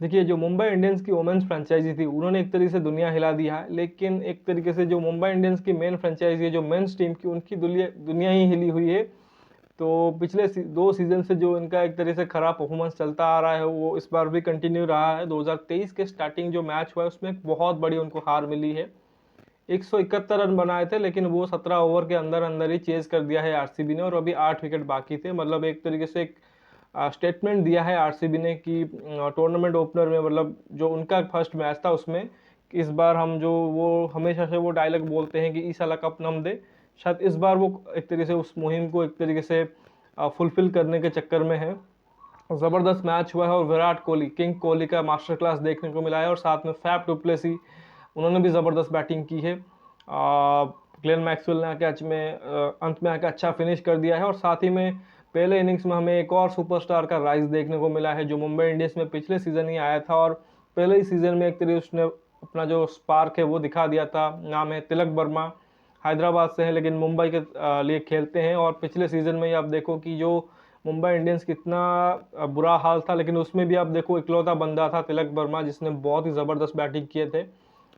देखिए, जो मुंबई इंडियंस की वुमेन्स फ्रेंचाइज़ी थी, उन्होंने एक तरीके से दुनिया हिला दिया है, लेकिन एक तरीके से जो मुंबई इंडियंस की मेन फ्रेंचाइज़ी है, जो मेंस टीम की, उनकी दुनिया ही हिली हुई है। तो पिछले 2 सीज़न से जो इनका एक तरह से खराब परफॉर्मेंस चलता आ रहा है, वो इस बार भी कंटिन्यू रहा है। 2023 के स्टार्टिंग जो मैच हुआ है, उसमें एक बहुत बड़ी उनको हार मिली है। 171 रन बनाए थे, लेकिन वो 17 ओवर के अंदर-अंदर ही चेज़ कर दिया है आरसीबी ने, और अभी 8 विकेट बाकी थे। मतलब एक तरीके से एक स्टेटमेंट दिया है आरसीबी ने कि टूर्नामेंट ओपनर में, मतलब जो उनका फर्स्ट मैच था उसमें, कि इस बार हम जो वो हमेशा से वो डायलॉग बोलते हैं कि इस साला कप नम दे, शायद इस बार वो एक तरीके से उस मुहिम को एक तरीके से फुलफिल करने के चक्कर में है। ज़बरदस्त मैच हुआ है और विराट कोहली, किंग कोहली का मास्टर क्लास देखने को मिला है, और साथ में फैफ डुप्लेसी, उन्होंने भी ज़बरदस्त बैटिंग की है। ग्लेन मैक्सवेल ने आके अंत में आके अच्छा फिनिश कर दिया है, और साथ ही में पहले इनिंग्स में हमें एक और सुपरस्टार का राइज देखने को मिला है, जो मुंबई इंडियंस में पिछले सीज़न ही आया था, और पहले ही सीज़न में एक तरीके उसने अपना जो स्पार्क है वो दिखा दिया था। नाम है तिलक वर्मा, हैदराबाद से है, लेकिन मुंबई के लिए खेलते हैं, और पिछले सीज़न में ही आप देखो कि जो मुंबई इंडियंस कितना बुरा हाल था, लेकिन उसमें भी आप देखो इकलौता बंदा था तिलक वर्मा, जिसने बहुत ही ज़बरदस्त बैटिंग किए थे।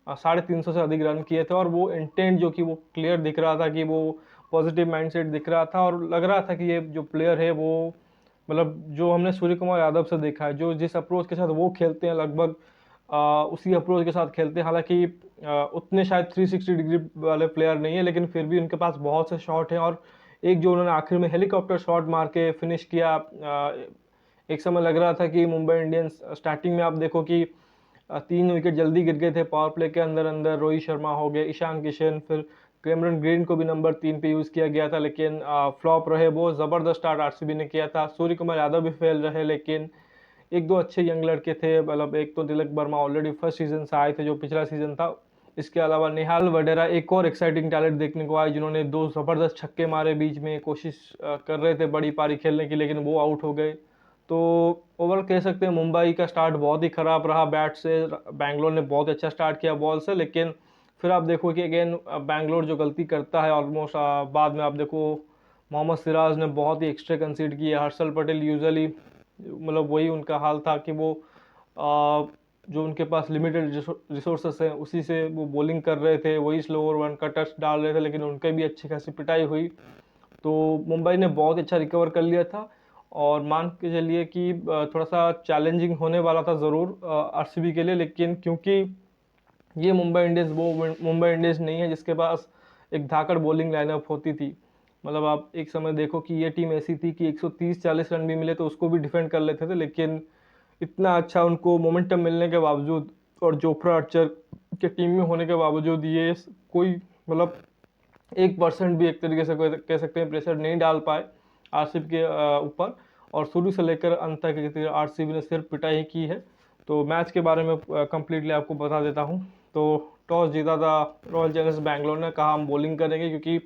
350 से अधिक रन किए थे, और वो इंटेंट जो कि वो क्लियर दिख रहा था, कि वो पॉजिटिव माइंडसेट दिख रहा था, और लग रहा था कि ये जो प्लेयर है वो, मतलब जो हमने सूर्य कुमार यादव से देखा है, जो जिस अप्रोच के साथ वो खेलते हैं, लगभग उसी अप्रोच के साथ खेलते हैं। हालांकि उतने शायद 360 डिग्री वाले प्लेयर नहीं है, लेकिन फिर भी उनके पास बहुत से शॉट हैं, और एक जो उन्होंने आखिर में हेलीकॉप्टर शॉट मार के फिनिश किया, एक समय लग रहा था कि मुंबई इंडियंस, स्टार्टिंग में आप देखो कि 3 विकेट जल्दी गिर गए थे पावर प्ले के अंदर अंदर, रोहित शर्मा हो गए, ईशान किशन, फिर कैमरन ग्रीन को भी नंबर 3 पे यूज़ किया गया था, लेकिन फ्लॉप रहे वो। ज़बरदस्त स्टार्ट आरसीबी ने किया था, सूर्य कुमार यादव भी फेल रहे, लेकिन एक दो अच्छे यंग लड़के थे, मतलब एक तो Tilak Varma already first season से आए थे, जो पिछला सीजन था। इसके अलावा निहाल वडेरा एक और एक्साइटिंग टैलेंट देखने को आए, जिन्होंने 2 ज़बरदस्त छक्के मारे, बीच में कोशिश कर रहे थे बड़ी पारी खेलने की, लेकिन वो आउट हो गए। तो ओवरऑल कह सकते हैं मुंबई का स्टार्ट बहुत ही ख़राब रहा बैट से। बैंगलोर ने बहुत अच्छा स्टार्ट किया बॉल से, लेकिन फिर आप देखो कि अगेन बैंगलोर जो गलती करता है ऑलमोस्ट, बाद में आप देखो मोहम्मद सिराज ने बहुत ही एक्स्ट्रा कंसीड किया। हर्षल पटेल यूजुअली, मतलब वही उनका हाल था कि वो जो उनके पास लिमिटेड रिसोर्सेस हैं, उसी से वो बॉलिंग कर रहे थे, वही स्लो ओवर वन का टच डाल रहे थे, लेकिन उनके भी अच्छी खासी पिटाई हुई। तो मुंबई ने बहुत अच्छा रिकवर कर लिया था, और मान के चलिए कि थोड़ा सा चैलेंजिंग होने वाला था ज़रूर आरसीबी के लिए, लेकिन क्योंकि ये मुंबई इंडियंस वो मुंबई इंडियंस नहीं है जिसके पास एक धाकड़ बॉलिंग लाइनअप होती थी। मतलब आप एक समय देखो कि ये टीम ऐसी थी कि 130-40 रन भी मिले तो उसको भी डिफेंड कर लेते थे, लेकिन इतना अच्छा उनको मोमेंटम मिलने के बावजूद, और जोफ्रा आर्चर के टीम में होने के बावजूद, ये कोई, मतलब 1% भी एक तरीके से कह सकते हैं प्रेशर नहीं डाल पाए आरसीबी के ऊपर, और शुरू से लेकर अंत तक आरसीबी ने सिर्फ पिटाई ही की है। तो मैच के बारे में कंप्लीटली आपको बता देता हूँ। तो टॉस जीता था रॉयल चैलेंजर्स बैंगलोर ने, कहा हम बॉलिंग करेंगे, क्योंकि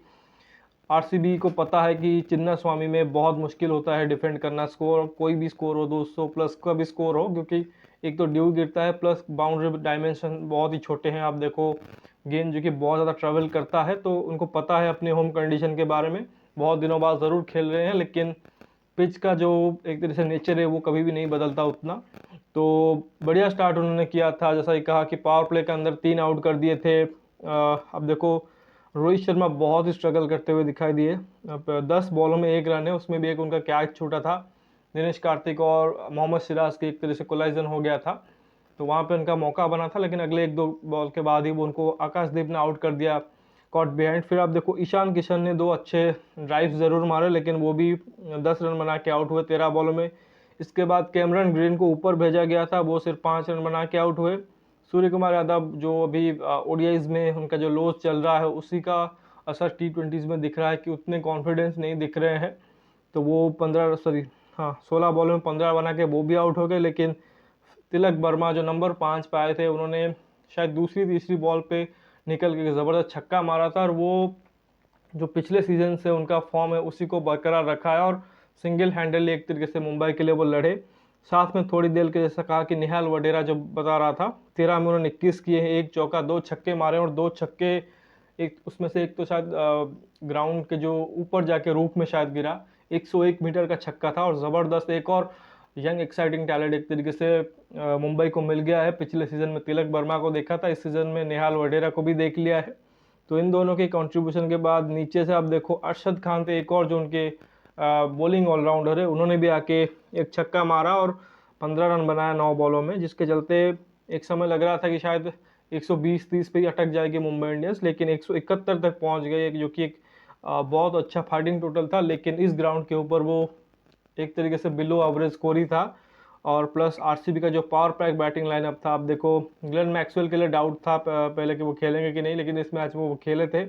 आरसीबी को पता है कि चिन्ना स्वामी में बहुत मुश्किल होता है डिफेंड करना। स्कोर कोई भी स्कोर हो, 200 प्लस का भी स्कोर हो, क्योंकि एक तो ड्यू गिरता है, प्लस बाउंड्री डायमेंशन बहुत ही छोटे हैं। आप देखो गेंद जो कि बहुत ज़्यादा ट्रैवल करता है, तो उनको पता है अपने होम कंडीशन के बारे में। बहुत दिनों बाद ज़रूर खेल रहे हैं, लेकिन पिच का जो एक तरह से नेचर है वो कभी भी नहीं बदलता उतना। तो बढ़िया स्टार्ट उन्होंने किया था, जैसा ही कहा कि पावर प्ले के अंदर 3 आउट कर दिए थे। अब देखो रोहित शर्मा बहुत ही स्ट्रगल करते हुए दिखाई दिए। अब 10 बॉलों में 1 रन है, उसमें भी एक उनका कैच छूटा था। दिनेश कार्तिक और मोहम्मद सिराज के एक तरह से कोलाइजन हो गया था, तो वहाँ पे उनका मौका बना था, लेकिन अगले 1-2 बॉल के बाद ही वो उनको आकाशदीप ने आउट कर दिया कॉट बिहाइंड। फिर आप देखो ईशान किशन ने 2 अच्छे ड्राइव ज़रूर मारे, लेकिन वो भी 10 रन बना के आउट हुए 13 बॉलों में। इसके बाद कैमरन ग्रीन को ऊपर भेजा गया था, वो सिर्फ 5 रन बना के आउट हुए। सूर्य कुमार यादव जो अभी ओडीआईज में उनका जो लॉस चल रहा है, उसी का असर टी20s में दिख रहा है कि उतने कॉन्फिडेंस नहीं दिख रहे हैं। तो वो 16 बॉल में 15 बना के वो भी आउट हो गए, लेकिन तिलक वर्मा जो नंबर 5 पे आए थे, उन्होंने शायद दूसरी तीसरी बॉल पे निकल के ज़बरदस्त छक्का मारा था, और वो जो पिछले सीजन से उनका फॉर्म है उसी को बरकरार रखा है, और सिंगल हैंडली एक तरीके से मुंबई के लिए वो लड़े। साथ में थोड़ी देर के जैसा कहा कि निहाल वडेरा जो बता रहा था, 13 में उन्होंने 21 किए हैं, 1 चौका 2 छक्के मारे, और 2 छक्के, एक उसमें से एक तो शायद ग्राउंड के जो ऊपर जाके रूफ में शायद गिरा, 101 मीटर का छक्का था, और ज़बरदस्त एक और यंग एक्साइटिंग टैलेंट एक तरीके से मुंबई को मिल गया है। पिछले सीज़न में तिलक वर्मा को देखा था, इस सीज़न में नेहाल वडेरा को भी देख लिया है। तो इन दोनों के कंट्रीब्यूशन के बाद नीचे से आप देखो अरशद खान थे, एक और जो उनके बॉलिंग ऑलराउंडर है, उन्होंने भी आके एक छक्का मारा और 15 रन बनाया 9 बॉलों में, जिसके चलते एक समय लग रहा था कि शायद 120-30 पे ही अटक जाएगी मुंबई इंडियंस, लेकिन 171 तक पहुंच गए, जो कि एक बहुत अच्छा फाइटिंग टोटल था। लेकिन इस ग्राउंड के ऊपर वो एक तरीके से बिलो एवरेज स्कोर ही था। और प्लस आरसीबी का जो पावर पैक बैटिंग लाइनअप था, आप देखो ग्लेन मैक्सवेल के लिए डाउट था पहले कि वो खेलेंगे कि नहीं, लेकिन इस मैच में वो खेले थे।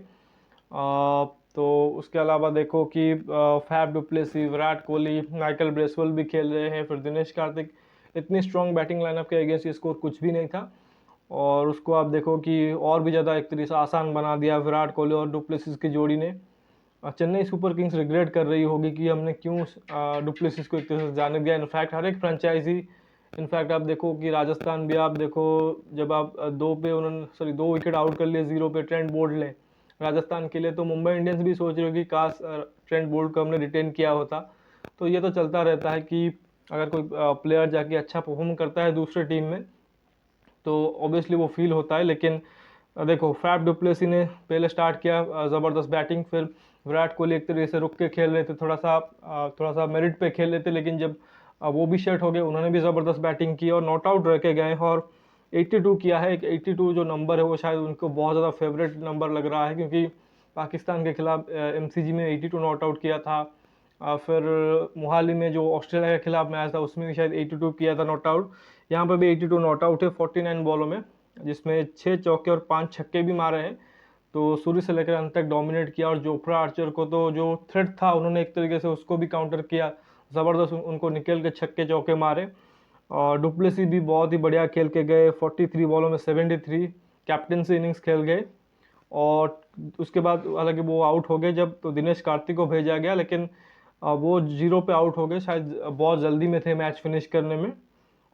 तो उसके अलावा देखो कि Faf du Plessis, Virat Kohli, Michael Bracewell भी खेल रहे हैं, फिर दिनेश कार्तिक, इतनी स्ट्रॉन्ग बैटिंग लाइनअप के अगेंस्ट ये स्कोर कुछ भी नहीं था। और उसको आप देखो कि और भी ज़्यादा एक तरीके से आसान बना दिया विराट कोहली और डुप्लेसिस की जोड़ी ने। चेन्नई सुपर किंग्स रिग्रेट कर रही होगी कि हमने क्यों डुप्लेसिस को एक तरह से जाने दिया। इनफैक्ट हर एक फ्रेंचाइजी, इनफैक्ट आप देखो कि राजस्थान भी, आप देखो जब आप 2 विकेट आउट कर लिए 0 पे ट्रेंट बोल्ट ने राजस्थान के लिए, तो मुंबई इंडियंस भी सोच रही होगी काश ट्रेंट बोल्ट को हमने रिटेन किया होता। तो ये तो चलता रहता है कि अगर कोई प्लेयर जाके अच्छा परफॉर्म करता है दूसरे टीम में तो ऑब्वियसली वो फील होता है। लेकिन देखो फैफ डुप्लेसी ने पहले स्टार्ट किया ज़बरदस्त बैटिंग, फिर विराट कोहली एक तरीके से रुक के खेल रहे थे, थोड़ा सा मेरिट पे खेल रहे थे, लेकिन जब वो भी सेट हो गए, उन्होंने भी ज़बरदस्त बैटिंग की और नॉट आउट रह के गए और 82 किया है। 82 जो नंबर है वो शायद उनको बहुत ज़्यादा फेवरेट नंबर लग रहा है, क्योंकि पाकिस्तान के खिलाफ एमसीजी में 82 नॉट आउट किया था। फिर मोहाली में जो ऑस्ट्रेलिया के खिलाफ मैच था उसमें भी शायद 82 किया था नॉट आउट। यहाँ पर भी 82 नॉट आउट है 49 बॉलों में, जिसमें 6 चौके और 5 छक्के भी मारे हैं। तो शुरू से लेकर अंत तक डोमिनेट किया और जोफ्रा आर्चर को तो जो थ्रेट था उन्होंने एक तरीके से उसको भी काउंटर किया, ज़बरदस्त उनको निकल के छक्के चौके मारे। और डुप्लेसी भी बहुत ही बढ़िया खेल के गए, 43 बॉलों में 73 कैप्टनसी इनिंग्स खेल गए। और उसके बाद हालांकि वो आउट हो गए जब तो दिनेश कार्तिक को भेजा गया, लेकिन वो 0 पे आउट हो गए, शायद बहुत जल्दी में थे मैच फिनिश करने में।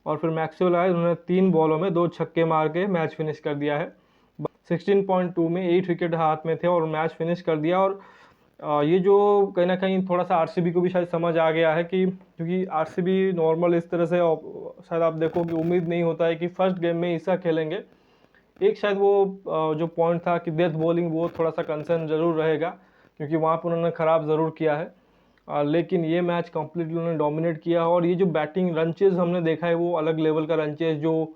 और फिर मैक्सवेल आए, उन्होंने 3 बॉलों में 2 छक्के मार के मैच फिनिश कर दिया है। 16.2 में 8 विकेट हाथ में थे और मैच फिनिश कर दिया। और ये जो कहीं ना कहीं थोड़ा सा आरसीबी को भी शायद समझ आ गया है कि क्योंकि आरसीबी नॉर्मल इस तरह से शायद आप देखो कि उम्मीद नहीं होता है कि फर्स्ट गेम में ऐसा खेलेंगे। एक शायद वो जो पॉइंट था कि डेथ बॉलिंग, वो थोड़ा सा कंसर्न ज़रूर रहेगा, क्योंकि वहाँ पर उन्होंने ख़राब ज़रूर किया है। लेकिन ये मैच कंप्लीटली उन्होंने डोमिनेट किया। और ये जो बैटिंग रंचेज हमने देखा है वो अलग लेवल का रंचेज, जो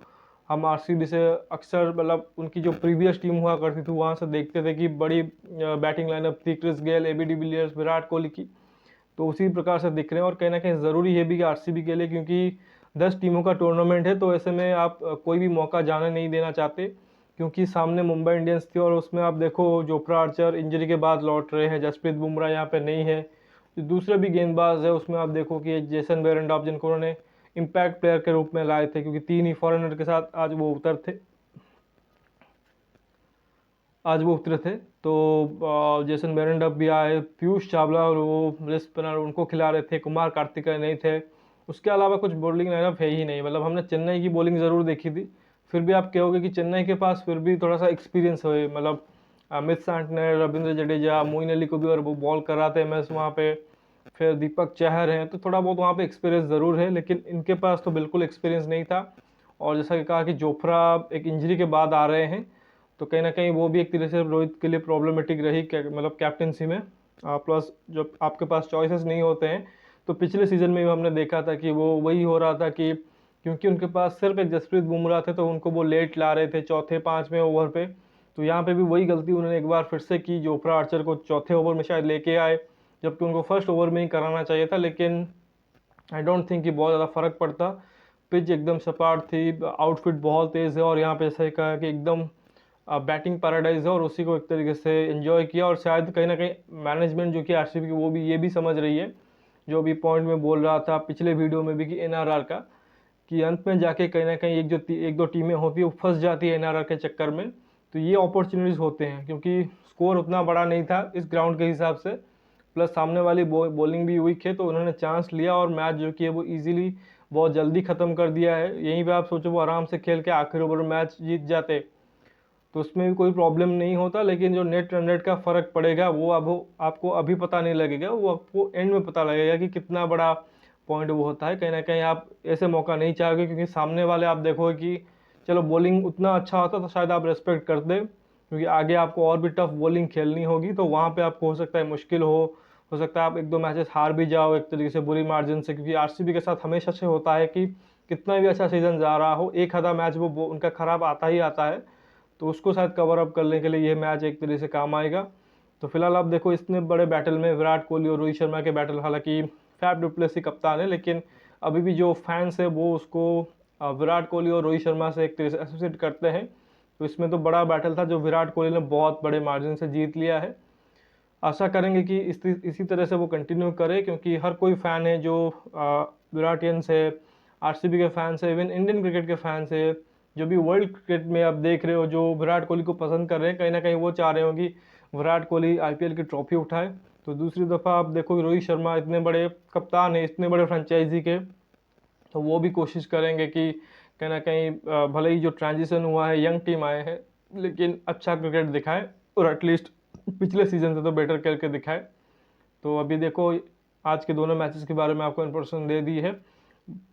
हम आरसीबी से अक्सर मतलब उनकी जो प्रीवियस टीम हुआ करती थी वहाँ से देखते थे कि बड़ी बैटिंग लाइनअप थी, Chris Gayle, AB de Villiers, Virat Kohli की। तो उसी प्रकार से दिख रहे हैं। और कहीं ना कहीं ज़रूरी है भी कि आरसीबी के लिए, क्योंकि 10 टीमों का टूर्नामेंट है, तो ऐसे में आप कोई भी मौका जाने नहीं देना चाहते, क्योंकि सामने मुंबई इंडियंस थी और उसमें आप देखो जोफ्रा आर्चर इंजरी के बाद लौट रहे हैं, जसप्रीत बुमराह यहाँ पे नहीं है। जो दूसरे भी गेंदबाज है उसमें आप देखो कि जेसन बेरेंडॉफ, जिनको उन्होंने इम्पैक्ट प्लेयर के रूप में लाए थे, क्योंकि 3 ही फॉरेनर के साथ आज वो उतरे थे। तो जेसन बेरेंडॉफ भी आए, पीयूष चावला और वो रिस्ट स्पिनर उनको खिला रहे थे, कुमार कार्तिकेय नहीं थे। उसके अलावा कुछ बॉलिंग लाइनअप है ही नहीं। मतलब हमने चेन्नई की बॉलिंग ज़रूर देखी थी, फिर भी आप कहोगे कि चेन्नई के पास फिर भी थोड़ा सा एक्सपीरियंस है। मतलब अमित सांटनर, रविंद्र जडेजा, मोइन अली को भी और वो बॉल कराते हैं मैच वहाँ पे, फिर दीपक चहर हैं, तो थोड़ा बहुत वहाँ पे एक्सपीरियंस ज़रूर है, लेकिन इनके पास तो बिल्कुल एक्सपीरियंस नहीं था। और जैसा कि कहा कि जोफ्रा एक इंजरी के बाद आ रहे हैं, तो कहीं ना कहीं वो भी एक तरह से रोहित के लिए प्रॉब्लमेटिक रही, मतलब कैप्टनसी में। प्लस जब आपके पास चॉइसेस नहीं होते हैं, तो पिछले सीज़न में भी हमने देखा था कि वो वही हो रहा था कि क्योंकि उनके पास सिर्फ एक जसप्रीत बुमराह थे, तो उनको वो लेट ला रहे थे चौथे 5वें ओवर पे। तो यहाँ पे भी वही गलती उन्होंने एक बार फिर से की, जोफ्रा आर्चर को चौथे ओवर में शायद लेके आए, जबकि उनको फर्स्ट ओवर में ही कराना चाहिए था। लेकिन आई डोंट थिंक कि बहुत ज़्यादा फ़र्क पड़ता। पिच एकदम सपाट थी, आउटफिट बहुत तेज़ है, और यहाँ पे ऐसा कहा कि एकदम बैटिंग पैराडाइज है, और उसी को एक तरीके से एंजॉय किया। और शायद कहीं ना कहीं मैनेजमेंट जो कि आरसीबी की, वो भी ये भी समझ रही है, जो भी पॉइंट में बोल रहा था पिछले वीडियो में भी कि एनआरआर का, कि अंत में जाके कहीं ना कहीं एक दो टीमें होती है वो फंस जाती है एनआरआर के चक्कर में। तो ये अपॉर्चुनिटीज़ होते हैं, क्योंकि स्कोर उतना बड़ा नहीं था इस ग्राउंड के हिसाब से, प्लस सामने वाली बॉलिंग भी वीक है, तो उन्होंने चांस लिया और मैच जो कि है वो ईजिली बहुत जल्दी ख़त्म कर दिया है। यहीं पे आप सोचो वो आराम से खेल के आखिरी ओवर में मैच जीत जाते, तो उसमें भी कोई प्रॉब्लम नहीं होता। लेकिन जो नेट रन रेट का फ़र्क पड़ेगा वो अब आपको अभी पता नहीं लगेगा, वो आपको एंड में पता लगेगा कि कितना बड़ा पॉइंट वो होता है। कहीं ना कहीं आप ऐसे मौका नहीं चाहोगे, क्योंकि सामने वाले आप देखोगे कि चलो बॉलिंग उतना अच्छा होता तो शायद आप रेस्पेक्ट करते, क्योंकि आगे आपको और भी टफ बॉलिंग खेलनी होगी, तो वहाँ पे आपको हो सकता है मुश्किल हो सकता है आप 1-2 मैचेस हार भी जाओ एक तरीके से बुरी मार्जिन से, क्योंकि आरसीबी के साथ हमेशा से होता है कि कितना भी अच्छा सीजन जा रहा हो, एक आधा मैच वो उनका खराब आता ही आता है, तो उसको शायद कवर अप करने के लिए ये मैच एक तरीके से काम आएगा। तो फिलहाल आप देखो इतने बड़े बैटल में विराट कोहली और रोहित शर्मा के बैटल, हालांकि फैफ डु प्लेसी कप्तान है, लेकिन अभी भी जो फैंस है वो उसको विराट कोहली और रोहित शर्मा से एक तरह से एसोसिएट करते हैं। तो इसमें तो बड़ा बैटल था जो विराट कोहली ने बहुत बड़े मार्जिन से जीत लिया है। आशा करेंगे कि इसी तरह से वो कंटिन्यू करे, क्योंकि हर कोई फ़ैन है जो विराटियंस है, आरसीबी के फैंस है, इवन इंडियन क्रिकेट के फैंस है, जो भी वर्ल्ड क्रिकेट में आप देख रहे हो जो विराट कोहली को पसंद कर रहे हैं, कहीं ना कहीं वो चाह रहे हो कि विराट कोहली आईपीएल की ट्रॉफी उठाए। तो दूसरी दफ़ा आप देखो रोहित शर्मा इतने बड़े कप्तान है इतने बड़े फ्रेंचाइजी के, तो वो भी कोशिश करेंगे कि कहीं ना कहीं भले ही जो ट्रांजिशन हुआ है, यंग टीम आए हैं, लेकिन अच्छा क्रिकेट दिखाए और एटलीस्ट पिछले सीजन से तो बेटर करके दिखाए। तो अभी देखो आज के दोनों मैचेस के बारे में आपको इन्फॉर्मेशन दे दी है।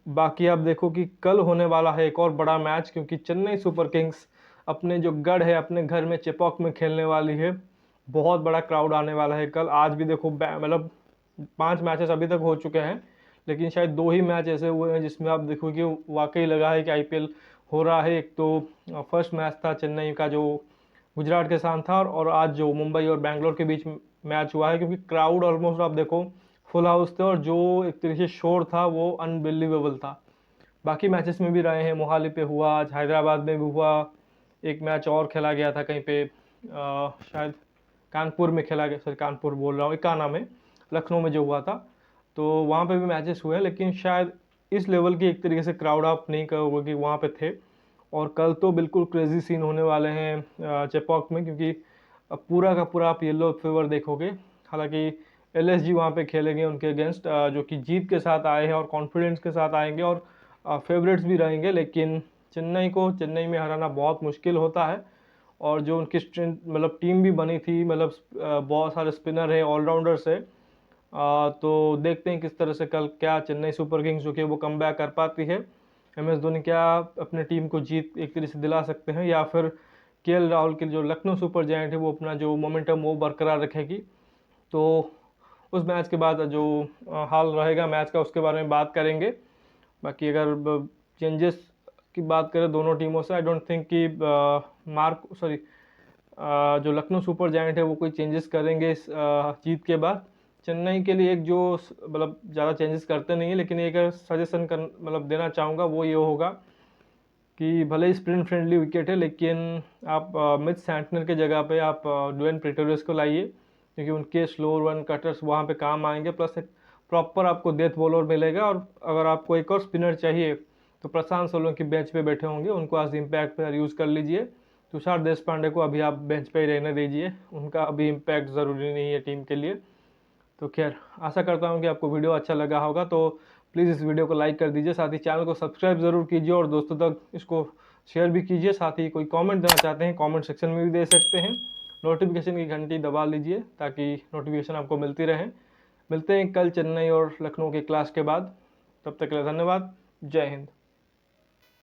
बाकी आप देखो कि कल होने वाला है एक और बड़ा मैच, क्योंकि चेन्नई सुपर किंग्स अपने जो गढ़ है अपने घर में चेपॉक में खेलने वाली है। बहुत बड़ा क्राउड आने वाला है कल। आज भी देखो मतलब 5 मैचेस अभी तक हो चुके हैं, लेकिन शायद 2 ही मैच ऐसे हुए हैं जिसमें आप देखो कि वाकई लगा है कि आईपीएल हो रहा है। एक तो फर्स्ट मैच था चेन्नई का जो गुजरात के साथ था, और आज जो मुंबई और बैंगलोर के बीच मैच हुआ है, क्योंकि क्राउड ऑलमोस्ट आप देखो फुल हाउस थे, और जो एक तरीके से शोर था वो अनबिलीवेबल था। बाकी मैचेस में भी रहे हैं, मोहाली पे हुआ, आज हैदराबाद में भी हुआ, एक मैच और खेला गया था कहीं पे शायद कानपुर में खेला गया, सॉरी कानपुर बोल रहा हूँ, इकाना में, लखनऊ में जो हुआ था, तो वहाँ पे भी मैचेस हुए हैं, लेकिन शायद इस लेवल की एक तरीके से क्राउड आप नहीं कहोगे कि वहाँ पे थे। और कल तो बिल्कुल क्रेजी सीन होने वाले हैं चेपॉक में, क्योंकि अब पूरा का पूरा आप येलो फीवर देखोगे। हालांकि एलएसजी वहाँ पे खेलेंगे उनके अगेंस्ट, जो कि जीत के साथ आए हैं और कॉन्फिडेंस के साथ आएंगे और फेवरेट्स भी रहेंगे, लेकिन चेन्नई में हराना बहुत मुश्किल होता है। और जो उनकी स्ट्रेंथ मतलब टीम भी बनी थी, मतलब बहुत सारे स्पिनर है, ऑलराउंडर्स है, तो देखते हैं किस तरह से कल क्या चेन्नई सुपर किंग्स जो कि वो कमबैक कर पाती है, एम एस धोनी क्या अपने टीम को जीत एक तरह से दिला सकते हैं, या फिर केएल राहुल की जो लखनऊ सुपर जायंट है वो अपना जो मोमेंटम वो बरकरार रखेगी। तो उस मैच के बाद जो हाल रहेगा मैच का उसके बारे में बात करेंगे। बाकी अगर चेंजेस की बात करें दोनों टीमों से, आई डोंट थिंक कि जो लखनऊ सुपर जायंट है वो कोई चेंजेस करेंगे इस जीत के बाद। चेन्नई के लिए एक जो मतलब ज़्यादा चेंजेस करते नहीं है, लेकिन एक सजेशन कर मतलब देना चाहूँगा वो ये होगा कि भले ही स्प्रिंट फ्रेंडली विकेट है, लेकिन आप मिच सैंटनर के जगह पे आप ड्वेन प्रेटोरियस को लाइए, क्योंकि उनके स्लो रन कटर्स वहाँ पे काम आएंगे, प्लस एक प्रॉपर आपको डेथ बॉलर मिलेगा। और अगर आपको एक और स्पिनर चाहिए तो प्रशांत सोलंकी बेंच पे बैठे होंगे, उनको आज इम्पैक्ट पर यूज़ कर लीजिए। तुषार देशपांडे को अभी आप बेंच पे ही रहने दीजिए, उनका अभी इम्पैक्ट ज़रूरी नहीं है टीम के लिए। तो खैर आशा करता हूँ कि आपको वीडियो अच्छा लगा होगा, तो प्लीज़ इस वीडियो को लाइक कर दीजिए, साथ ही चैनल को सब्सक्राइब ज़रूर कीजिए और दोस्तों तक इसको शेयर भी कीजिए। साथ ही कोई कमेंट देना चाहते हैं कमेंट सेक्शन में भी दे सकते हैं। नोटिफिकेशन की घंटी दबा लीजिए ताकि नोटिफिकेशन आपको मिलती रहे। मिलते हैं कल चेन्नई और लखनऊ के क्लास के बाद, तब तक के लिए धन्यवाद। जय हिंद।